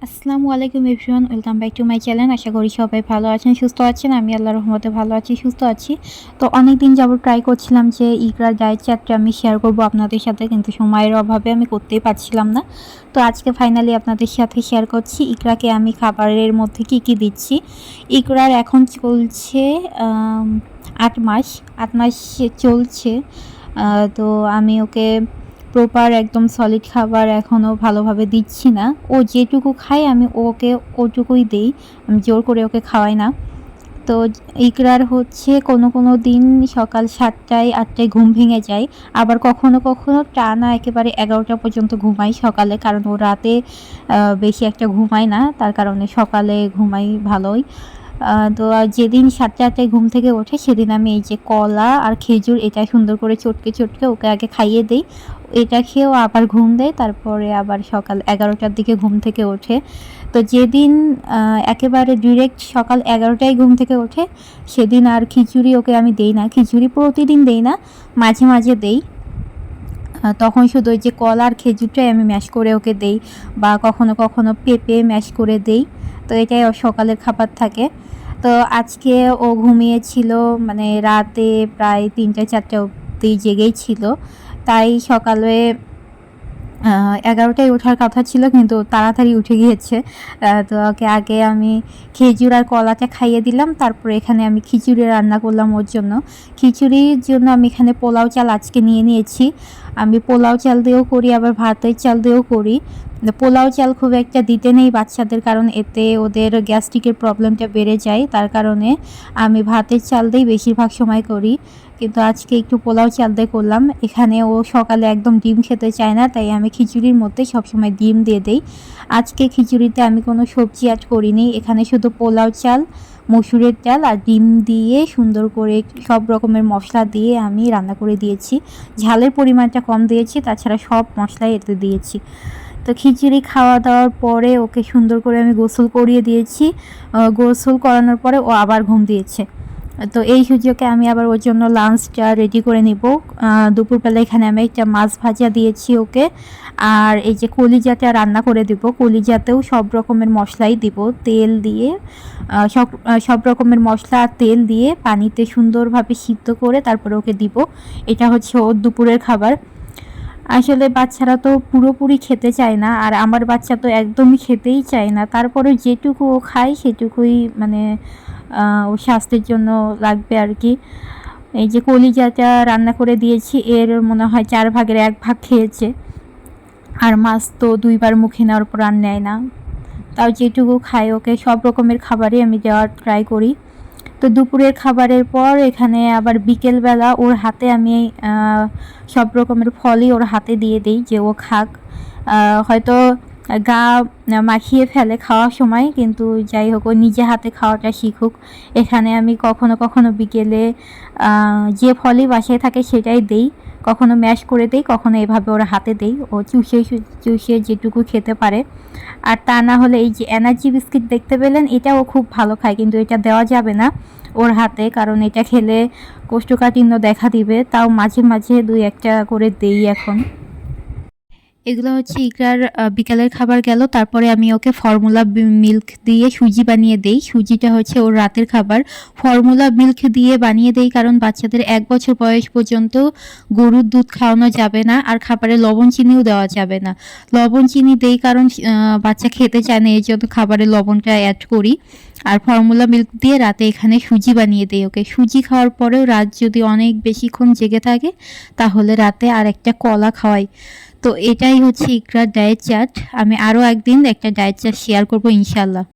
আসসালামু আলাইকুম everyone, welcome back to my channel. আশা করি সবাই ভালো আছেন, সুস্থ আছেন। আমি আল্লাহর রহমতে ভালো আছি, সুস্থ আছি। তো অনেক দিন যাবত ট্রাই করছিলাম যে ইকরার ডায়েট চার্টটা আমি শেয়ার করব আপনাদের সাথে, কিন্তু সময়ের অভাবে আমি করতেই পারছিলাম না। তো আজকে ফাইনালি আপনাদের সাথে শেয়ার করছি ইকরাকে আমি খাবারের মধ্যে কি কি দিচ্ছি। ইকরার এখন চলছে 8 মাস চলছে। তো আমি ওকে প্রপার একদম সলিড খাবার এখনও ভালোভাবে দিচ্ছি না। ও যেটুকু খায় আমি ওকে ওটুকুই দিই, আমি জোর করে ওকে খাওয়াই না। তো ইকরার হচ্ছে কোনো দিন সকাল 7টায় 8টায় ঘুম ভেঙে যায়, আবার কখনো টানা একেবারে 11টা পর্যন্ত ঘুমাই সকালে, কারণ ও রাতে বেশি একটা ঘুমায় না, তার কারণে সকালে ঘুমাই ভালোই। তো যেদিন 7টা 8টায় ঘুম থেকে ওঠে সেদিন আমি এই যে কলা আর খেজুর এটা সুন্দর করে চটকে ওকে আগে খাইয়ে দিই। এটা খেয়েও আবার ঘুম দেয়, তারপরে আবার সকাল 11টার দিকে ঘুম থেকে ওঠে। তো যেদিন একেবারে ডিরেক্ট সকাল 11টায় ঘুম থেকে ওঠে সেদিন আর খিচুড়ি ওকে আমি দেই না। খিচুড়ি প্রতিদিন দেই না, মাঝে মাঝে দেই। তখন শুধু ওই যে কলা আর খেজুরটাই আমি ম্যাশ করে ওকে দেই, বা কখনো পেঁপে ম্যাশ করে দেই। তো এটাই ওর সকালের খাবার থাকে। তো আজকে ও ঘুমিয়েছিল, মানে রাতে প্রায় 3টা 4টা অবধি জেগেই ছিল। তাই সকালে 11টায় ওঠার কথা ছিল, কিন্তু তাড়াতাড়ি উঠে গিয়েছে। তো ওকে আগে আমি খেজুর আর কলাটা খাইয়ে দিলাম, তারপরে এখানে আমি খিচুড়ি রান্না করলাম ওর জন্য। খিচুড়ির জন্য আমি এখানে পোলাও চাল আজকে নিয়েছি। আমি পোলাও চাল দিয়েও করি, আবার ভাতের চাল দিয়েও করি। পোলাও চাল খুব একটা দিতে নেই বাচ্চাদের, কারণ এতে ওদের গ্যাস্ট্রিকের প্রবলেমটা বেড়ে যায়, তার কারণে আমি ভাতের চাল দিয়েই বেশিরভাগ সময় করি। কিন্তু আজকে একটু পোলাও চাল দিয়ে করলাম। এখানে ও সকালে একদম ডিম খেতে চায় না, তাই আমি খিচুড়ির মধ্যে সবসময় ডিম দিয়ে দেই। আজকে খিচুড়িতে আমি কোনো সবজি অ্যাড করিনি, এখানে শুধু পোলাও চাল, মসুরের ডাল আর ডিম দিয়ে সুন্দর করে সব রকমের মশলা দিয়ে আমি রান্না করে দিয়েছি। ঝালের পরিমাণটা কম দিয়েছি, তাছাড়া সব মশলাই এতে দিয়েছি। তো খিচুড়ি খাওয়া দাওয়ার পরে ওকে সুন্দর করে আমি গোসল করিয়ে দিয়েছি। গোসল করানোর পরে ও আবার ঘুম দিয়েছে। তো এই সুযোগে আমি আবার ওর জন্য লাঞ্চটা রেডি করে নিব। দুপুরবেলা এখানে আমি একটা মাছ ভাজা দিয়েছি ওকে, আর এই যে কলিজাটা রান্না করে দিব। কলিজাতেও সব রকমের মশলাই দিব, তেল দিয়ে সব রকমের মশলা আর তেল দিয়ে পানিতে সুন্দরভাবে সিদ্ধ করে তারপরে ওকে দিব। এটা হচ্ছে ওর দুপুরের খাবার। আসলে বাচ্চারা তো পুরোপুরি খেতে চায় না, আর আমার বাচ্চা তো একদমই খেতেই চায় না। তারপরে যেটুকু ও খায় সেটুকুই মানে ও স্বাস্থ্যের জন্য লাগবে আর কি। এই যে কলিজাটা রান্না করে দিয়েছি, এর মনে হয় 4 ভাগের 1 ভাগ খেয়েছে। আর মাছ তো 2বার মুখে নেওয়ার পর আর নেয় না, তাও যেটুকু খায় ওকে সব রকমের খাবারই আমি দেওয়ার ট্রাই করি। তো দুপুরের খাবারের পর এখানে আবার বিকেলবেলা ওর হাতে আমি সব রকমের ফলই ওর হাতে দিয়ে দিই যে ও খাক। হয়তো গা মাখিয়ে ফেলে খাওয়ার সময়, কিন্তু যাই হোক ও নিজে হাতে খাওয়াটা শিখুক। এখানে আমি কখনো বিকেলে যে ফলই বাসায় থাকে সেটাই দেই, কখনো ম্যাশ করে দেই, কখনো এভাবে ওর হাতে দেই, ও চুষে যেটুকু খেতে পারে। আর তা না হলে এই যে এনার্জি বিস্কিট দেখতে পেলেন, এটাও খুব ভালো খায়, কিন্তু এটা দেওয়া যাবে না ওর হাতে, কারণ এটা খেলে কোষ্ঠকাঠিন্য দেখা দিবে। তাও মাঝে মাঝে 2-1টা করে দেই এখন। এগুলো হচ্ছে ইকরার বিকালের খাবার গেল। তারপরে আমি ওকে ফর্মুলা মিল্ক দিয়ে সুজি বানিয়ে দেই। সুজিটা হচ্ছে ওর রাতের খাবার। ফর্মুলা মিল্ক দিয়ে বানিয়ে দেই কারণ বাচ্চাদের 1 বছর বয়স পর্যন্ত গরুর দুধ খাওয়ানো যাবে না, আর খাবারে লবণ চিনিও দেওয়া যাবে না। লবণ চিনি দেই কারণ বাচ্চা খেতে চায় না, এই জন্য খাবারে লবণটা অ্যাড করি। আর ফর্মুলা মিল্ক দিয়ে রাতে এখানে সুজি বানিয়ে দেই ওকে। সুজি খাওয়ার পরেও রাত যদি অনেক বেশিক্ষণ জেগে থাকে তাহলে রাতে আর একটা কলা খাওয়াই। তো এটাই হচ্ছে ইকরার ডায়েট চার্ট। আমি আরও একদিন একটা ডায়েট চার্ট শেয়ার করবো ইনশাল্লাহ।